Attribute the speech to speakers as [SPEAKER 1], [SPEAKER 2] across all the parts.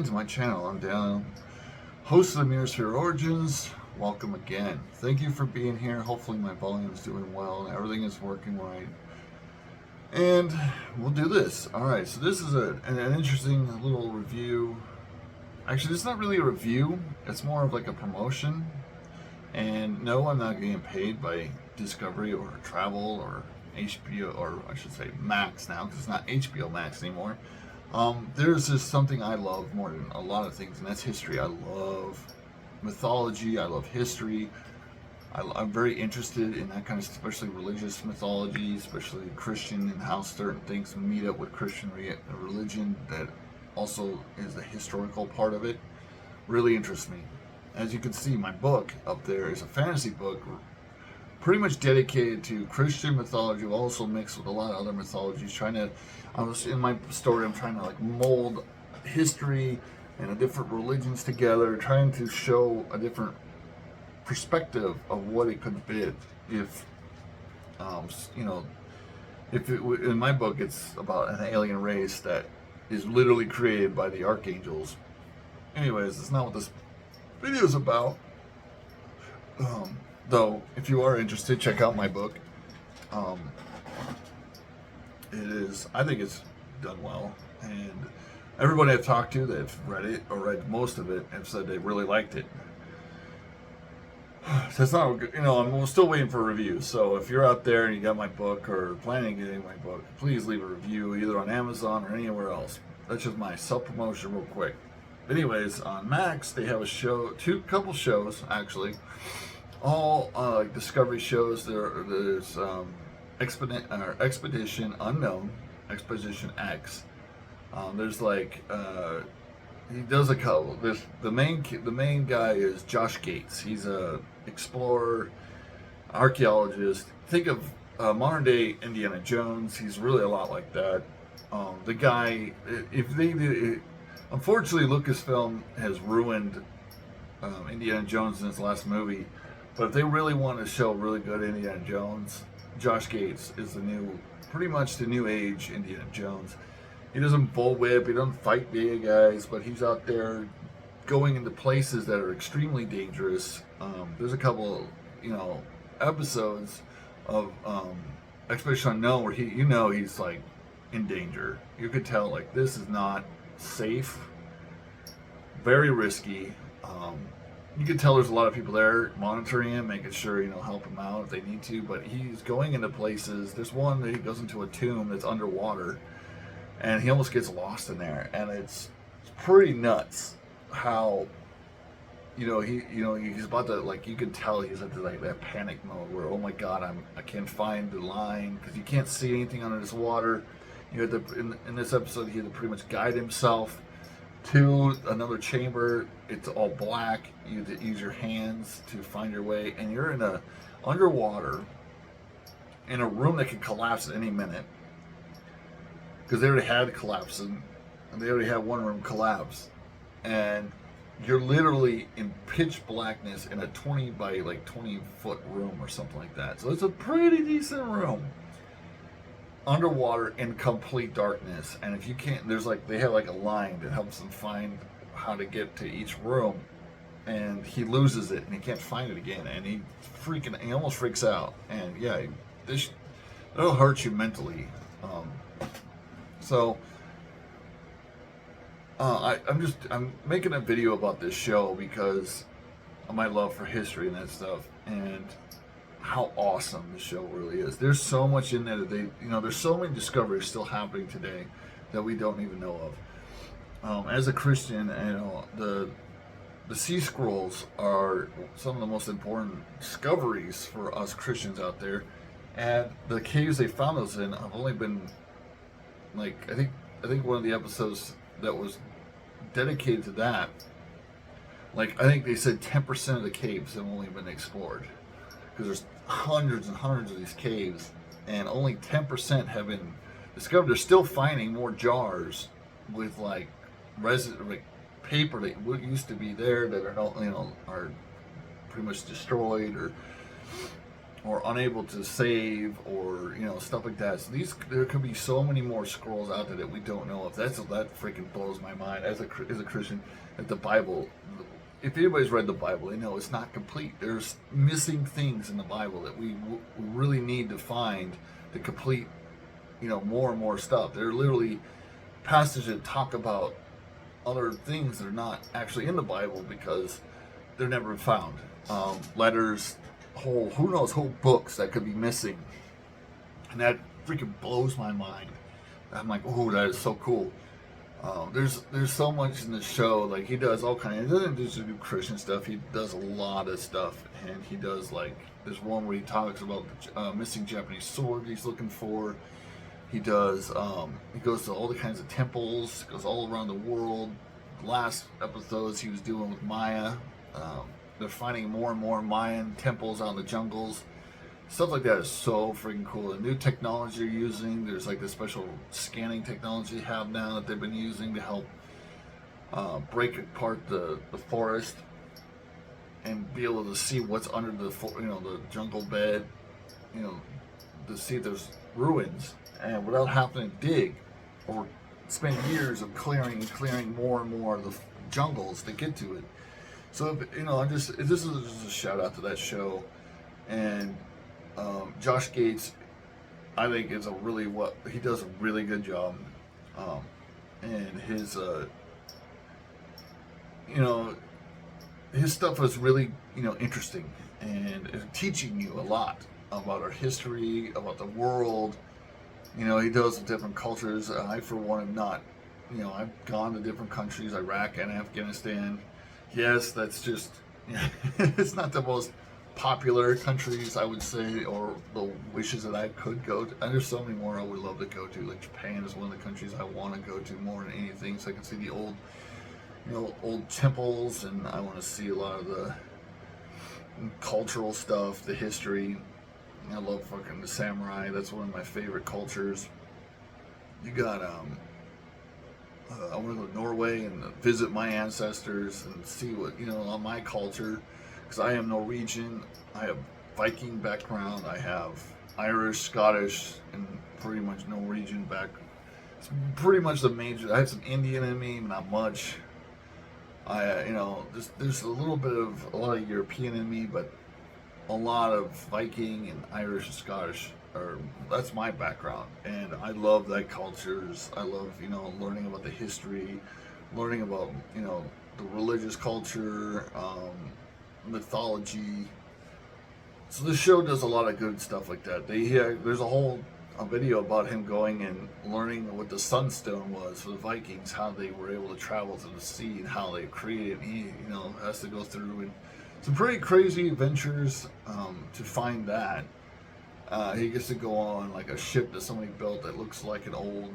[SPEAKER 1] again to my channel. I'm Dan, host of the Mirrorsphere Origins. Welcome again. Thank you for being here. Hopefully my volume is doing well and everything is working right. And we'll do this. Alright, so this is an interesting little review. Actually, this is not really a review. It's more of like a promotion. And no, I'm not getting paid by Discovery or Travel or HBO, or I should say Max now, because it's not HBO Max anymore. There's just something I love more than a lot of things, and that's history. I love mythology. I love history. I'm very interested in that kind of, especially religious mythology, especially Christian, and how certain things meet up with Christian religion that also is the historical part of it. Really interests me. As you can see, my book up there is a fantasy book pretty much dedicated to Christian mythology, also mixed with a lot of other mythologies. I was in my story, I'm trying to like mold history and the different religions together, trying to show a different perspective of what it could be if, in my book, it's about an alien race that is literally created by the archangels. Anyways, that's not what this video is about. Though, if you are interested, check out my book. I think it's done well, and everybody I've talked to that's read it or read most of it have said they really liked it. So it's not, I'm still waiting for reviews. So if you're out there and you got my book or planning on getting my book, please leave a review either on Amazon or anywhere else. That's just my self-promotion real quick. Anyways, on Max, they have a couple shows actually. All like Discovery shows. There's Expedition Unknown, Expedition X. There's like he does a couple. There's the main guy is Josh Gates. He's a explorer, archaeologist. Think of modern day Indiana Jones. He's really a lot like that. The guy, unfortunately, Lucasfilm has ruined Indiana Jones in his last movie. But if they really want to show really good Indiana Jones, Josh Gates is pretty much the new age Indiana Jones. He doesn't bullwhip, he doesn't fight big guys, but he's out there going into places that are extremely dangerous. There's a couple, episodes of Expedition Unknown where he's like in danger. You could tell like this is not safe, very risky. You can tell there's a lot of people there monitoring him, making sure, help him out if they need to, but he's going into places. There's one that he goes into a tomb that's underwater, and he almost gets lost in there, and it's pretty nuts how, he's about to, like, you can tell he's into, like, that panic mode where, oh my God, I can't find the line, because you can't see anything under this water. You had to, in this episode, he had to pretty much guide himself to another chamber. It's all black. You have to use your hands to find your way, and you're underwater in a room that can collapse at any minute, because they already had collapsing, and they already had one room collapse, and you're literally in pitch blackness in a 20 by 20 foot room or something like that. So it's a pretty decent room underwater in complete darkness. And if you can't, they have like a line that helps them find how to get to each room, and he loses it and he can't find it again, and he almost freaks out. And yeah, it'll hurt you mentally. I'm making a video about this show because of my love for history and that stuff, and how awesome the show really is. There's so much in there that there's so many discoveries still happening today that we don't even know of. As a Christian, the Sea Scrolls are some of the most important discoveries for us Christians out there, and the caves they found those in have only been I think one of the episodes that was dedicated to that, I think they said 10% of the caves have only been explored, because there's hundreds and hundreds of these caves, and only 10% have been discovered. They're still finding more jars with paper that used to be there that are are pretty much destroyed, or or unable to save, or stuff like that. So there could be so many more scrolls out there that we don't know of. That freaking blows my mind as a Christian. That the Bible, if anybody's read the Bible, they know it's not complete. There's missing things in the Bible that we really need to find to complete, more and more stuff. There are literally passages that talk about other things that are not actually in the Bible because they're never found. Letters, whole books that could be missing, and that freaking blows my mind. I'm like, oh, that is so cool. There's so much in the show. Like, he does all kinds. He doesn't just do Christian stuff. He does a lot of stuff, and he does, like, there's one where he talks about the missing Japanese sword he's looking for. He does. He goes to all the kinds of temples. Goes all around the world. Last episodes he was doing with Maya. They're finding more and more Mayan temples out in the jungles. Stuff like that is so freaking cool. The new technology they're using, there's like this special scanning technology they have now that they've been using to help break apart the forest and be able to see what's under the jungle bed, to see if there's ruins, and without having to dig or spend years of clearing more and more of the jungles to get to it. So, this is just a shout out to that show, and Josh Gates, I think he does a really good job, and his his stuff is really interesting and teaching you a lot about our history, about the world. He does with different cultures. I, for one, am not. I've gone to different countries, Iraq and Afghanistan. Yes, that's just, it's not the most popular countries, I would say, or the wishes that I could go to. And there's so many more I would love to go to. Like, Japan is one of the countries I want to go to more than anything, so I can see the old temples, and I want to see a lot of the cultural stuff, the history. I love fucking the samurai. That's one of my favorite cultures. You got, I want to go to Norway and visit my ancestors and see what, on my culture, because I am Norwegian. I have Viking background. I have Irish, Scottish, and pretty much Norwegian back. It's pretty much the major. I have some Indian in me, not much. There's a lot of European in me, but a lot of Viking and Irish and Scottish. That's my background, and I love that cultures. I love learning about the history, learning about the religious culture, mythology. So this show does a lot of good stuff like that. There's a video about him going and learning what the sunstone was for the Vikings, how they were able to travel to the sea, and how they created. He has to go through and some pretty crazy adventures to find that. He gets to go on like a ship that somebody built that looks like an old,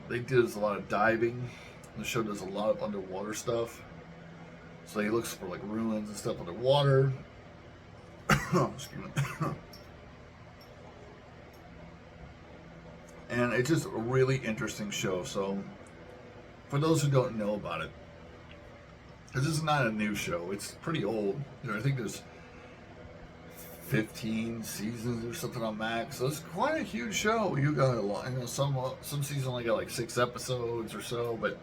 [SPEAKER 1] they did a lot of diving. The show does a lot of underwater stuff. So he looks for like ruins and stuff underwater. Excuse me. And it's just a really interesting show. So for those who don't know about it, this is not a new show. It's pretty old. I think there's 15 seasons or something on Max. So it's quite a huge show. You got a lot. Some seasons only got like 6 episodes or so, but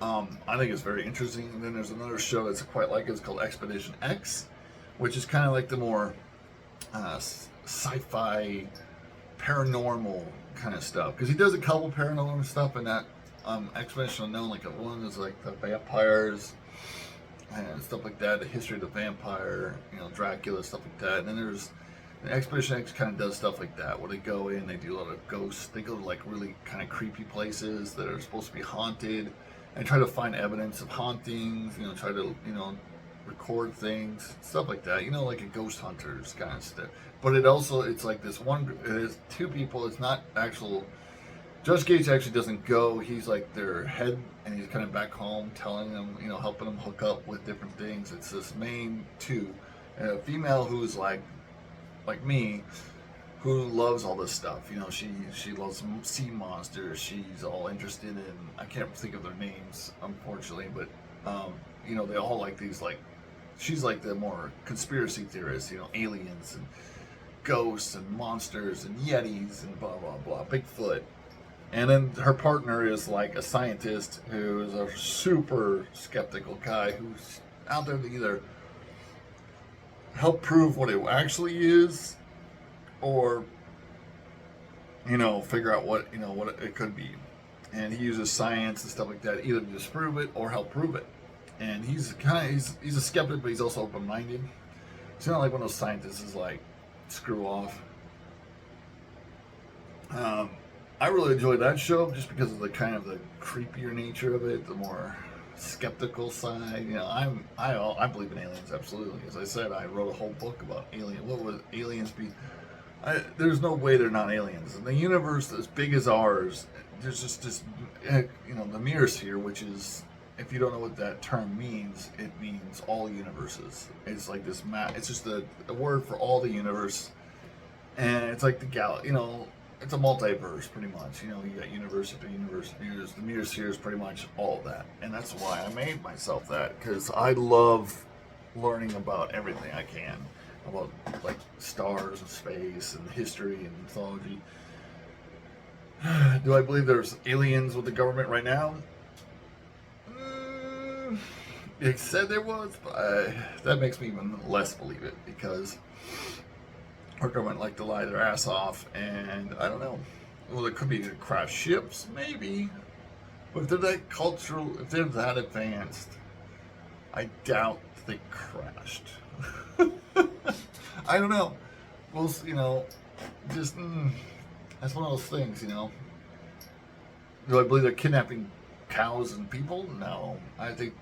[SPEAKER 1] I think it's very interesting. And then there's another show that's quite like it. It's called Expedition X, which is kind of like the more sci-fi, paranormal kind of stuff. Because he does a couple paranormal stuff in that Expedition Unknown. Like one is like the vampires and stuff like that, the history of the vampire, Dracula, stuff like that. And then there's Expedition X kind of does stuff like that, where they go in, they do a lot of ghosts, they go to like really kind of creepy places that are supposed to be haunted, and try to find evidence of hauntings, try to, record things, stuff like that, like a ghost hunters kind of stuff. But it's like this one, it is 2 people, it's not actual. Josh Gates actually doesn't go. He's like their head, and he's kind of back home telling them, helping them hook up with different things. It's this main 2, and a female who's like me, who loves all this stuff. She loves sea monsters. She's all interested in, I can't think of their names, unfortunately, but they all like these like she's like the more conspiracy theorist, aliens and ghosts and monsters and yetis and blah blah blah, Bigfoot. And then her partner is like a scientist who is a super skeptical guy who's out there to either help prove what it actually is, or figure out what it could be. And he uses science and stuff like that either to disprove it or help prove it. And he's a skeptic, but he's also open-minded. He's not like one of those scientists is like screw off. I really enjoyed that show just because of the kind of the creepier nature of it, the more skeptical side. I believe in aliens absolutely. As I said, I wrote a whole book about aliens. What would aliens be? There's no way they're not aliens. In the universe as big as ours, there's just this, the Merosphere, which is, if you don't know what that term means, it means all universes. It's like this it's just a word for all the universe, and it's like the it's a multiverse pretty much. You got universe after universe. The Merosphere is pretty much all of that, and that's why I made myself that, because I love learning about everything I can. About like stars and space and history and mythology. Do I believe there's aliens with the government right now? It said there was, but that makes me even less believe it, because our government like to lie their ass off, and I don't know. Well, there could be crash ships, maybe, but if they're that cultural, if they're that advanced, I doubt they crashed. I don't know. Well, just that's one of those things. Do I believe they're kidnapping cows and people? No. I think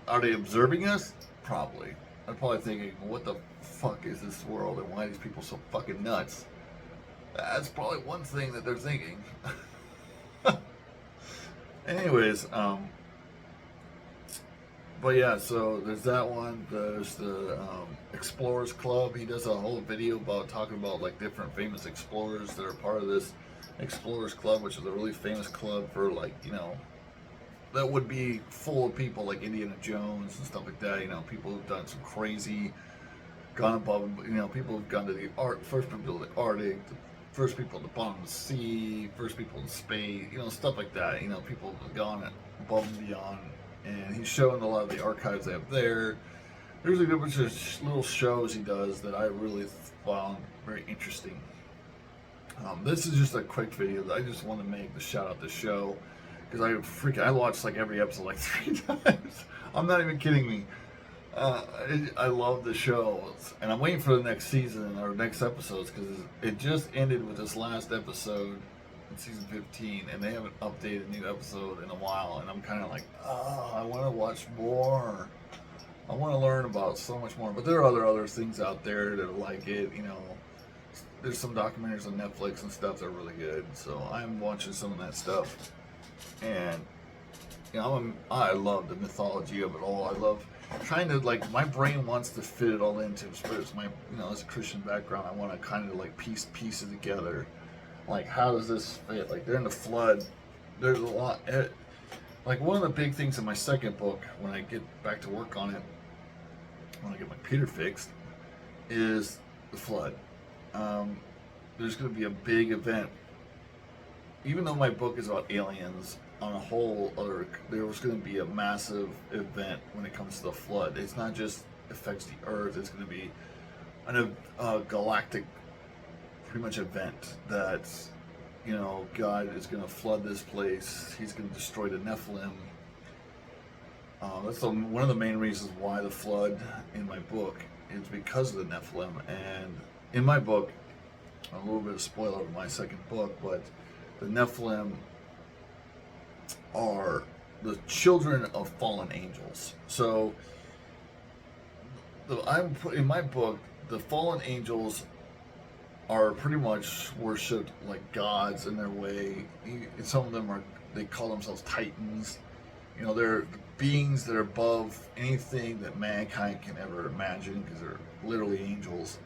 [SPEAKER 1] are they observing us? Probably. I'm probably thinking, what the fuck is this world, and why are these people so fucking nuts? That's probably one thing that they're thinking. Anyways, but yeah, so there's that one. There's the Explorers Club. He does a whole video about talking about like different famous explorers that are part of this Explorers Club, which is a really famous club for that would be full of people like Indiana Jones and stuff like that. People who've done some crazy, gone above. People who've gone to the first people to the Arctic, the first people at the bottom of the sea, first people in space. Stuff like that. People have gone above and beyond. And he's showing a lot of the archives they have there. There's a good bunch of little shows he does that I really found very interesting. This is just a quick video that I just want to make to shout out the show, because I watched like every episode like 3 times. I'm not even kidding me. I love the show, and I'm waiting for the next season or next episodes, because it just ended with this last episode in season 15, and they haven't updated a new episode in a while, and I'm kind of like, I want to watch more. I want to learn about so much more. But there are other things out there that are like it. There's some documentaries on Netflix and stuff that are really good, so I'm watching some of that stuff. And I love the mythology of it all. I love trying to, like, my brain wants to fit it all into, but it's my, as a Christian background, I want to kind of like piece it together. Like, how does this fit? Like, they're in the flood. There's a lot. Like, one of the big things in my second book, when I get back to work on it, when I get my computer fixed, is the flood. There's going to be a big event. Even though my book is about aliens, on a whole other, there was going to be a massive event when it comes to the flood. It's not just affects the Earth. It's going to be a galactic, pretty much event that, God is going to flood this place. He's going to destroy the Nephilim. That's one of the main reasons why the flood in my book is because of the Nephilim. And in my book, a little bit of spoiler of my second book, but the Nephilim are the children of fallen angels. So, in my book, the fallen angels are pretty much worshipped like gods in their way. Some of them they call themselves titans. They're beings that are above anything that mankind can ever imagine, because they're literally angels.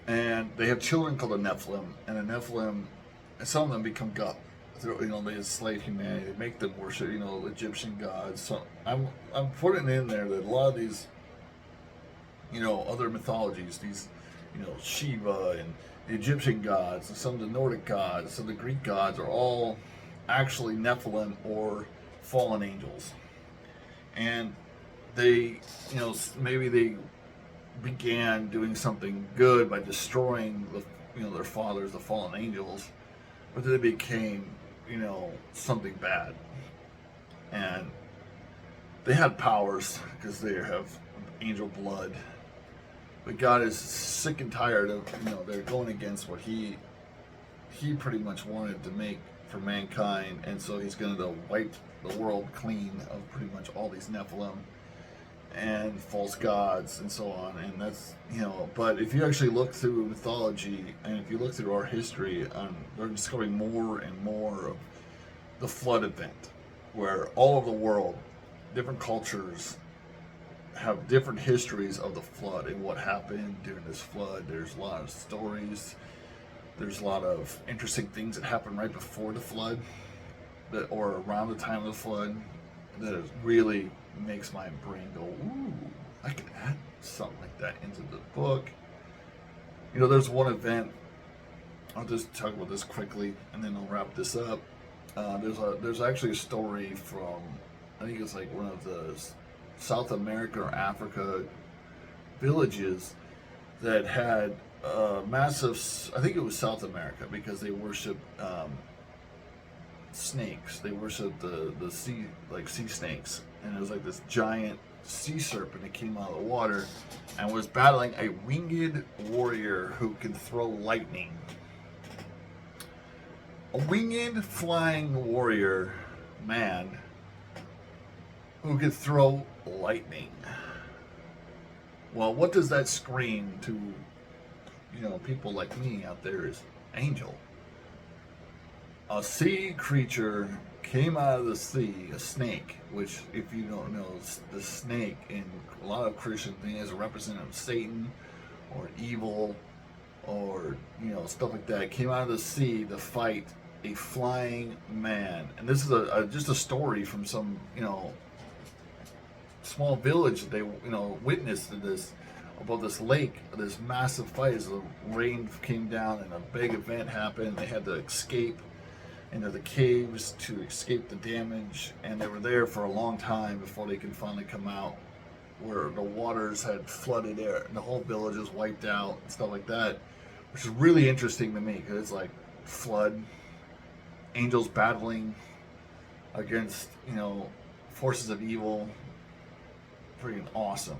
[SPEAKER 1] And they have children called the Nephilim, and the Nephilim, some of them become they enslave humanity. They make them worship, Egyptian gods. So I'm putting in there that a lot of these, other mythologies, these, Shiva and the Egyptian gods, and some of the Nordic gods, some of the Greek gods are all actually Nephilim or fallen angels. And they, maybe they began doing something good by destroying their fathers, the fallen angels, but then they became, something bad. And they had powers because they have angel blood. But God is sick and tired of, they're going against what he pretty much wanted to make for mankind, and so he's going to wipe the world clean of pretty much all these Nephilim and false gods and so on. And that's, but if you actually look through mythology and if you look through our history, they're discovering more and more of the flood event, where all over the world, different cultures have different histories of the flood and what happened during this flood. There's a lot of stories. There's a lot of interesting things that happened right before the flood, or around the time of the flood, that really makes my brain go, ooh, I could add something like that into the book. There's one event, I'll just talk about this quickly and then I'll wrap this up. There's actually a story from, I think it's like one of the South America or Africa villages that had massive, I think it was South America, because they worship snakes. They worship the sea, like sea snakes. And it was like this giant sea serpent that came out of the water and was battling a winged warrior who can throw lightning. A winged flying warrior man who could throw lightning. Well, what does that scream to, people like me out there is angel. A sea creature came out of the sea, a snake, which, if you don't know, the snake in a lot of Christian things is a representative of Satan or evil or, stuff like that. It came out of the sea to fight a flying man. And this is just a story from some, small village that they, witnessed this, about this lake, this massive fight as the rain came down and a big event happened. They had to escape into the caves to escape the damage, and they were there for a long time before they could finally come out, where the waters had flooded there and the whole village was wiped out and stuff like that, which is really interesting to me because it's like flood, angels battling against, forces of evil. Freaking awesome.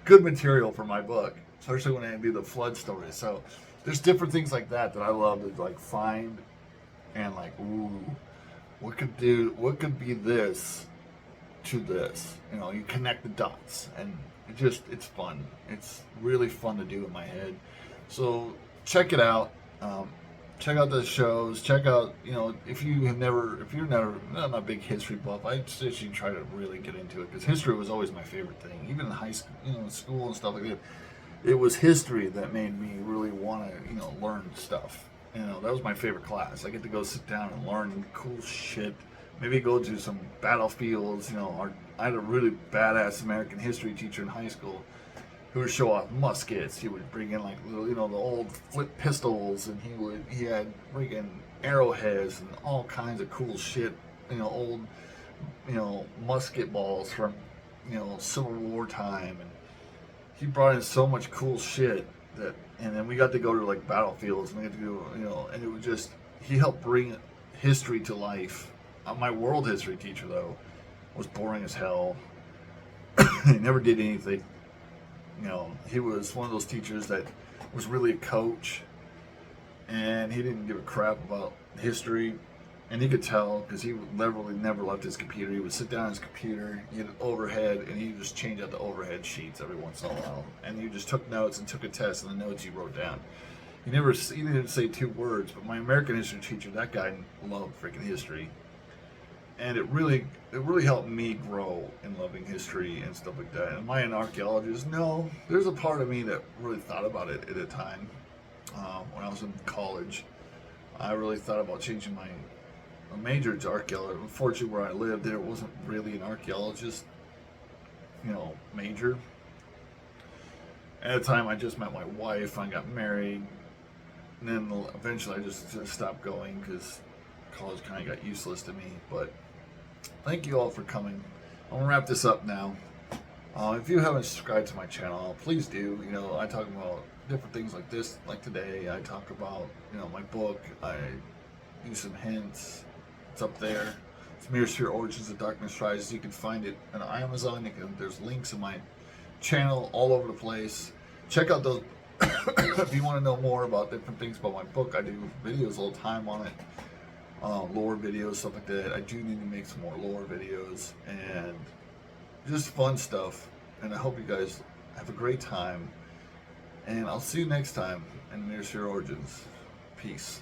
[SPEAKER 1] Good material for my book, especially when I do the flood stories. So there's different things like that I love to like find and like, ooh, what could be this to this? You connect the dots, and it's fun. It's really fun to do in my head. So check it out. Check out the shows. Check out, if you're not a big history buff, I suggest you try to really get into it, because history was always my favorite thing. Even in high school, in school and stuff like that, it was history that made me really want to, learn stuff. That was my favorite class. I get to go sit down and learn cool shit. Maybe go to some battlefields. I had a really badass American history teacher in high school who would show off muskets. He would bring in like, the old flip pistols, and he had freaking arrowheads and all kinds of cool shit. Old, musket balls from, Civil War time, and he brought in so much cool shit and then we got to go to like battlefields, and we got to go, and it was just, he helped bring history to life. My world history teacher, though, was boring as hell. He never did anything. He was one of those teachers that was really a coach, and he didn't give a crap about history. And you could tell, because he literally never left his computer. He would sit down at his computer, he had an overhead, and he would just change out the overhead sheets every once in a while. And you just took notes and took a test, and the notes you wrote down. He didn't say 2 words, but my American history teacher, that guy loved freaking history. And it really helped me grow in loving history and stuff like that. Am I an archaeologist? No. There's a part of me that really thought about it at a time when I was in college. I really thought about changing my major to archaeology. Unfortunately, where I lived, there wasn't really an archaeologist, major. At the time, I just met my wife. I got married, and then eventually I just stopped going because college kind of got useless to me. But thank you all for coming. I'm gonna wrap this up now. If you haven't subscribed to my channel, please do. I talk about different things like this, like today. I talk about my book. I use some hints. It's up there. It's Mirror Sphere Origins of Darkness Rises. You can find it on Amazon. There's links in my channel all over the place. Check out those if you want to know more about different things about my book. I do videos all the time on it, lore videos, stuff like that. I do need to make some more lore videos and just fun stuff. And I hope you guys have a great time. And I'll see you next time in Mirror Sphere Origins. Peace.